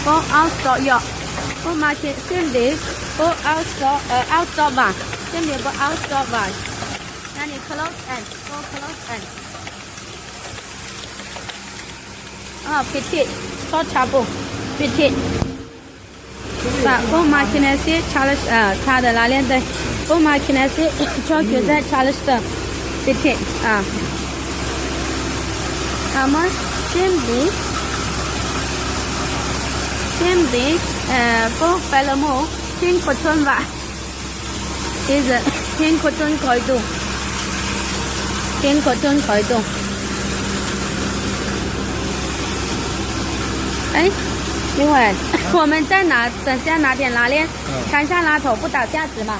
for outstock yacht. For market, simply for outstock bar. Simply for outstock bar. And it close end, for close end. Petite, for trouble, petite. Và for market, Charles, ta de la liên đây. For market, cho kiểu ra Charles, petite. Simply, for Palamo, pink cotton va. Is a pink cotton corridor. Pink cotton corridor.哎，另外，我们再拿，等下拿点拉链，看一下拉头不打架子嘛，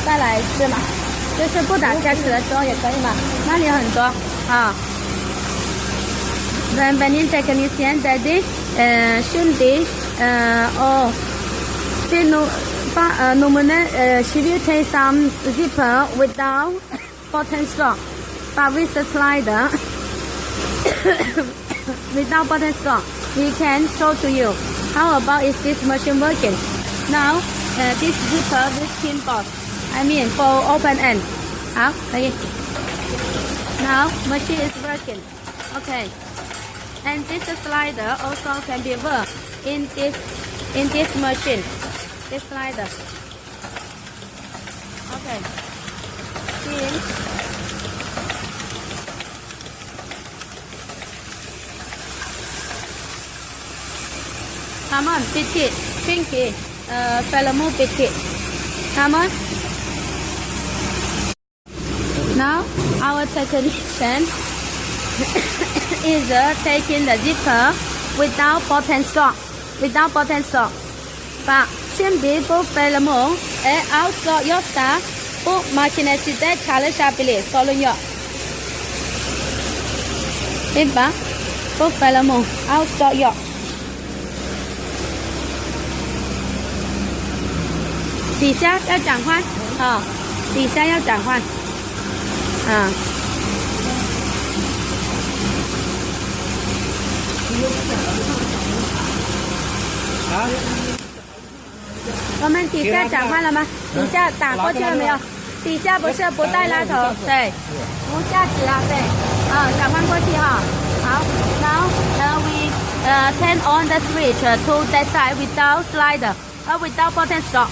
再来一次嘛，就是不打架子的时候也可以嘛，那里很多啊。Benin technician daddy, Shindy, she will take some zipper without button strap, but with the slider, without button strap, we can show to you. How about is this machine working? Now, this zipper with pin box, I mean for open end. Okay. Now, machine is working. Okay. And this slider also can be worked in this machine. This slider. Okay. Pin. Come on, petite, pinky, Palamo petite. Come on. Now our technician is taking the zipper without button strap, But simply for Palamo, outstock your star, for martinezite challenge ability, following your. Zipper for Palamo, outstock your. 底下要转换啊，底下要转换啊。我们底下转换了吗？底下打过去了没有？底下不是不带拉头，对，不下指啊，对，转换过去哈。好 ，now we turn on the switch to that side without slider, without button stop.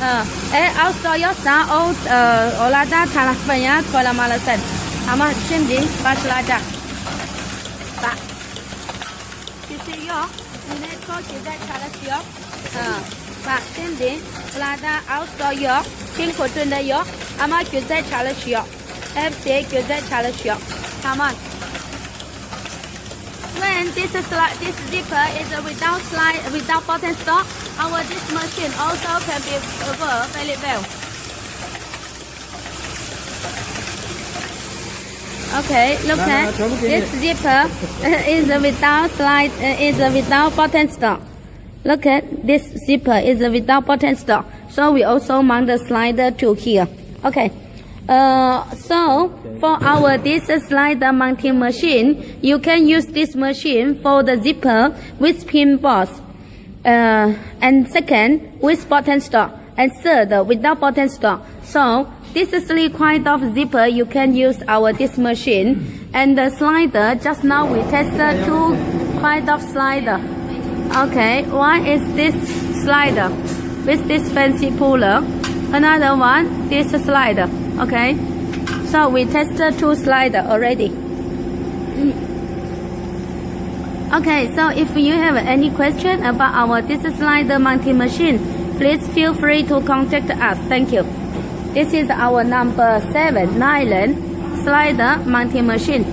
Outstock your star, olada talafanya kola malasan. Ama şimdi başlayacak. Bak. Kesiyor. Yine çok güzel çalışıyor. Bak şimdi olada outstock yok. Pin kutuda yok. Ama güzel çalışıyor. Hepsi güzel çalışıyor. Tamam. When this zipper is without button stop, this machine also can be worked very well. Okay, look at this zipper is without button stop. Look at this zipper is without button stop. So we also mount the slider to here. Okay. So for this slider mounting machine, you can use this machine for the zipper with pin box, and second with button stop, and third without button stop. So this is three kind of zipper you can use this machine. And the slider, just now we tested two kind of slider. Okay, one is this slider with this fancy puller. Another one, this slider. Okay, so we tested two slider already. Okay, so if you have any question about this slider mounting machine, please feel free to contact us. Thank you. This is our number 7 nylon slider mounting machine.